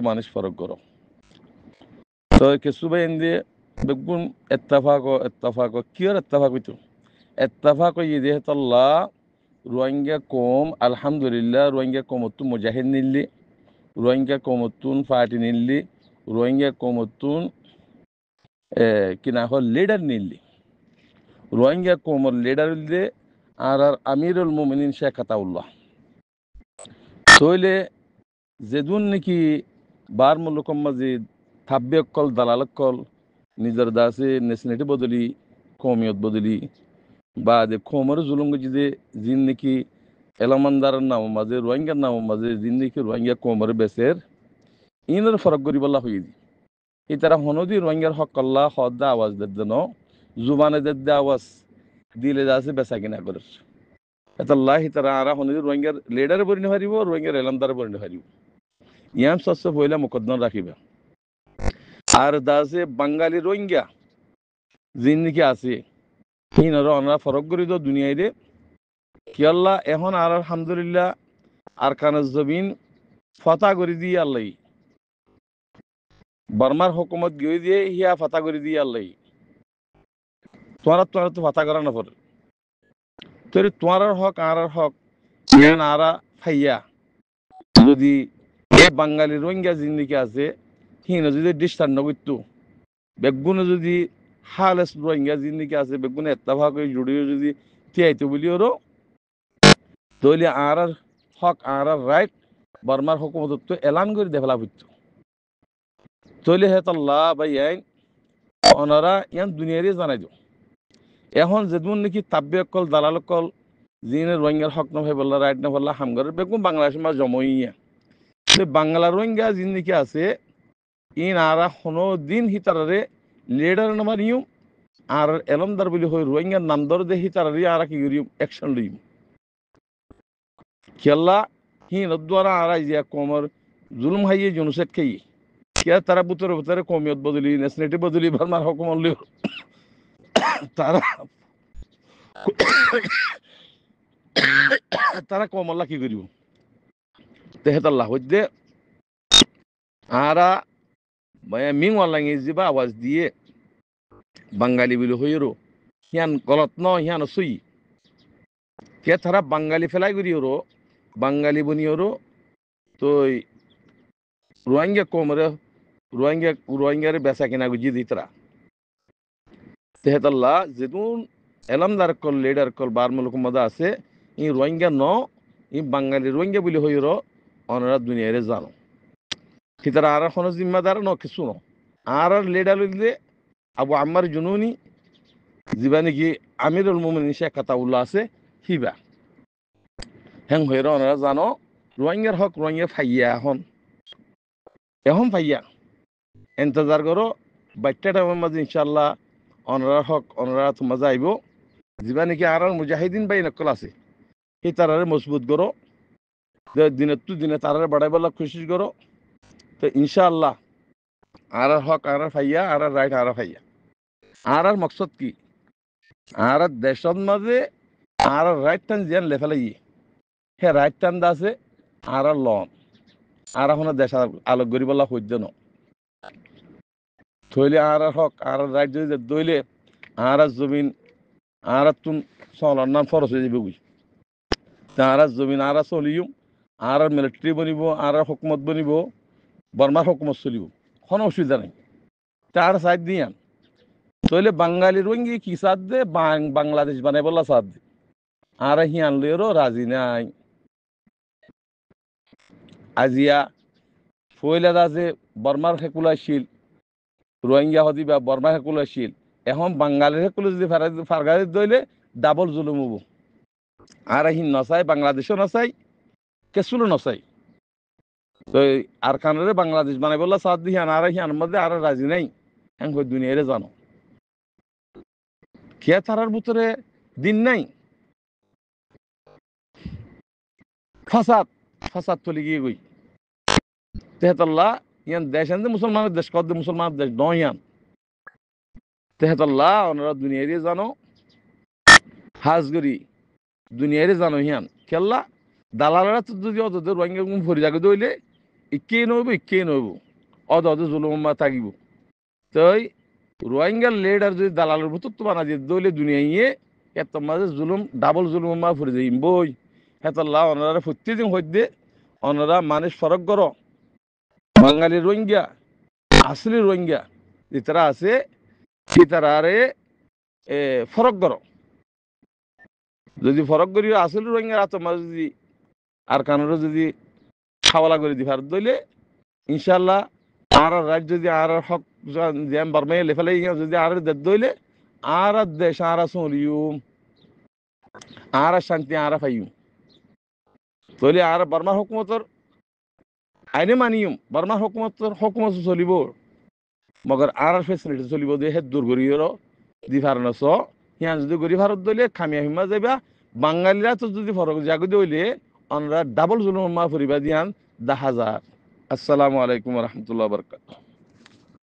মানুষ ফরক করো তো কিছু ভাই এনে বেগুন এত্তাফাক কিয়র এত্তাফাক হইতো এত্তাফাক হইয়ে যেহেতু আল্লাহ রোহিঙ্গা কম আলহামদুলিল্লাহ রোহিঙ্গা কমতুন মুজাহিদ নিল্লি রোহিঙ্গা কমতুন পার্টি নিল্লি রোহিঙ্গা কমতুন কিনা হল লিডার নিল্লি রোহিঙ্গা কমর লিডার হইলে আর আমিরুল মুমিনিন শেখ আতাউল্লাহ তইলে যেদুন নাকি বার মুলুকম মাজিদ থাব্যকল দালালকল নিজের দাসে নেশনেটি বদলি কমিয়ত বদলি বা যে কোমর জুলুম যে জিন নাকি এলামানদারের নাম মাঝে রোহিঙ্গার নাম মাঝে জিন নাকি রোহিঙ্গা কোমর বেসের ইনের ফরক করি বলা হয়ে দি এই তারা হনদি রোহিঙ্গার হক আল্লাহ হদ্দা আওয়াজ দেন জুবানে দে আওয়াজ দিলে যাচ্ছে বেচা কিনা করে এতাল্লাহ তারা আরা হনদি রোহিঙ্গার লিডারে পরিণত হারিব রোহিঙ্গার এলামদারে পরিণত হারিব ইয়াম শস্য হইলে মুকদ্দম রাখিবা আর দাসে বাঙালি রোহিঙ্গা জিন নাকি আছে হিনর অনারা ফরক করি তো দুনিয়ায় রে কি আল্লাহ এখন আর আলহামদুলিল্লাহ আর কানের জমিন ফতা করে দিয়ে আল্লাহ বর্মার হুকুমত গিয়ে দিয়ে হিয়া ফাতা করে দিয়ে আল্লাহ তোমার তো ফাতা করা না পড়ে তোর তোমার হক আর হক ইয়ান আরা ফাইয়া যদি এ বাঙালি রোহিঙ্গা জিন্দিকে আছে হিন যদি ডিস্টার্ব করতো বেগুনে যদি হালেস রোহিঙ্গা জিন্দিকে আছে বেগুনে এত্তাফা করে জুড়িয়ে যদি তিয়াইতো বলি ওরও তৈলে আর হক আর রাইট বর্মার হুকুমত তো এলান করে দেফলা হইতো তৈলে হেতাল্লাহ বা ইয়াইন ওনারা ইয়ান দুনিয়ারই জানাই দিও এখন যেমন নাকি তাব্যকল দালালকল যিনি রোহিঙ্গার হক না ভাই বললা রাইট না বললা হামগরের বেগুন বাংলাদেশের মা জমইয়া বাংলা রোহিঙ্গা যিনি নাকি আছে ইন আরা কোনো দিন হিতারে লিডার নামার ইউম আর এলমদার বলি হই রোহিঙ্গার নাম ধর দে হিতারে আর কি করিম অ্যাকশন লইম খেলা হিন দ্বারা আর ইয়া কমর জুলুম হাইয়ে জনুসেট খাই কে তারা বুতরে কমিয়ত বদলি নেশনেটি বদলি ভালমার হুকুমত লিও তারা তারা কমল্লা কি করিব তেহেতাল্লাহ হইতে আরা মিং ওয়াল্লাঙ্গি যিবা আওয়াজ দিয়ে বাঙালি বলে হইরো হিয়ান গলত ন হিয়ান সুই কে তারা বাঙালি ফেলাই করিওরো বাঙালি বনিওরো তো রোহিঙ্গা কমরে রোহিঙ্গারে বেচা কিনা গুজি দি তারা তেহেতাল্লাহ যেদুন এলামদার কল লিডার কল বার মুলুক মজা আছে ই রোহিঙ্গা ন ই বাঙালি রোহিঙ্গা বলে হইরো অনারা দুনিয়ারে জানো তারা আর কোনো জিম্মাদার ন কিছু ন আর লিডার হইলে আবু আম্মার জুনুনি যিবা নাকি আমিরুল মুমিনিন শেখ আতাউল্লাহ আছে হিবা হেং হইর ওনারা জানো রোহিঙ্গার হক রোহিঙ্গা ফাইয়া এখন ফাইয়া এন্তজার করো বাচ্চা টাইমের মাঝে ইনশাল্লাহ ওনারা হক ওনারা তোমার যাইব যিবা নাকি আর মুজাহিদিন বাই নকল আছে সেই তারারে মজবুত করো দিনে তারারে বাড়াই বলা কোশিশ করো তো ইনশাআল্লাহ আর হক আর ফাইয়া আর রাইট আর ফাইয়া আর মকসদ কি আর দেশের মাঝে আর রাইট টান জিয়ান লেফেলাই হে রাইট টান আছে আর লন আর এখন দেশ আলোক গরি বলা সহ্য ন থইলে আর হক আর রাইট যদি দইলে আর জমিন আর তুন চলার নাম ফরস হয়ে যাবে বুঝ আর জমিন আর চলিম আর মিলিটারি বনিব আর হুকুমত বনিব বর্মার হুকুমত চলিব কোনো অসুবিধা নাই তার সাইড দিয়ান তইলে বাঙালি রোহিঙ্গি কি সাথ দে বাংলাদেশ বানাই বলা সাথ দে আর হিয়ান লইরও রাজি নাই আজিয়া ফইলা আছে বর্মার হেকুলাশীল রোহিঙ্গা হদি বা বর্মা হেকুলাশীল এখন বাঙালির হেকুলো যদি ফারগারি দইলে ডাবল জুলুম হবো আর হিন নচাই বাংলাদেশও নচাই কেসুলো নচাই তো আর কানরে বাংলাদেশ বানাই বললা সাথ দি হিয়ান আর হিয়ান মধ্যে আর রাজি নাই হ্যাঁ দুনিয়ারে জানো খেয়া তারার ভিতরে দিন নাই ফাসাদ চলে গিয়ে গই তেহতাল্লাহ ইয়ান দেশ আনতে মুসলমানের দেশ কদ মুসলমানের দেশ নয় ইয়ান তেহতাল্লাহ ওনারা দুনিয়ারে জানো হাজগরি দুনিয়ারে জানো হিয়ান খেললা দালালরা তো যদি অত রোহিঙ্গা ভরি জাগে দইলে ইকেই নইব অদ জুলুম থাকিব তই রোহিঙ্গার লেডার যদি দালালের ভূত তো বানা দিয়ে দইলে দুনিয়াইয়ে এত মাঝে জুলুম ডাবল জুলুম ফুরে যাই বই হেতল্লাহ অনারা প্রত্যেকদিন হইতে অনারা মানুষ ফরক কর বাঙালি রোহিঙ্গা আসলি রোহিঙ্গা যেতারা আছে সেতারে ফরক কর যদি ফরক করি আসলি রোহিঙ্গা আত মাঝে যদি আর কানোর যদি খাওয়ালা করে দি ভারত দইলে ইনশাল্লাহ আর রাজ্য যদি আর হক জ্যাম বারমাই লেফালে যদি আর দেদ দইলে আর দেশ আর সলিউম আর শান্তি আর পাইম তইলে আর বার্মার হুকুমতর আইনে মানিম বার্মার হুকুমত চলিব মগর আর ফেসিলিটি চলিব দিয়ে হে দূর করির দি ফারনস হিয়ান যদি গরি ভারত দইলে খামিয়া হিমা যাইবা বাঙালিরা তো যদি ফরক জাগু দইলে অনরা ডাবল জুলুম মা ফুরিবা দিয়ান 10,000 আসসালামু আলাইকুম রহমতুল্লাহ বরকাত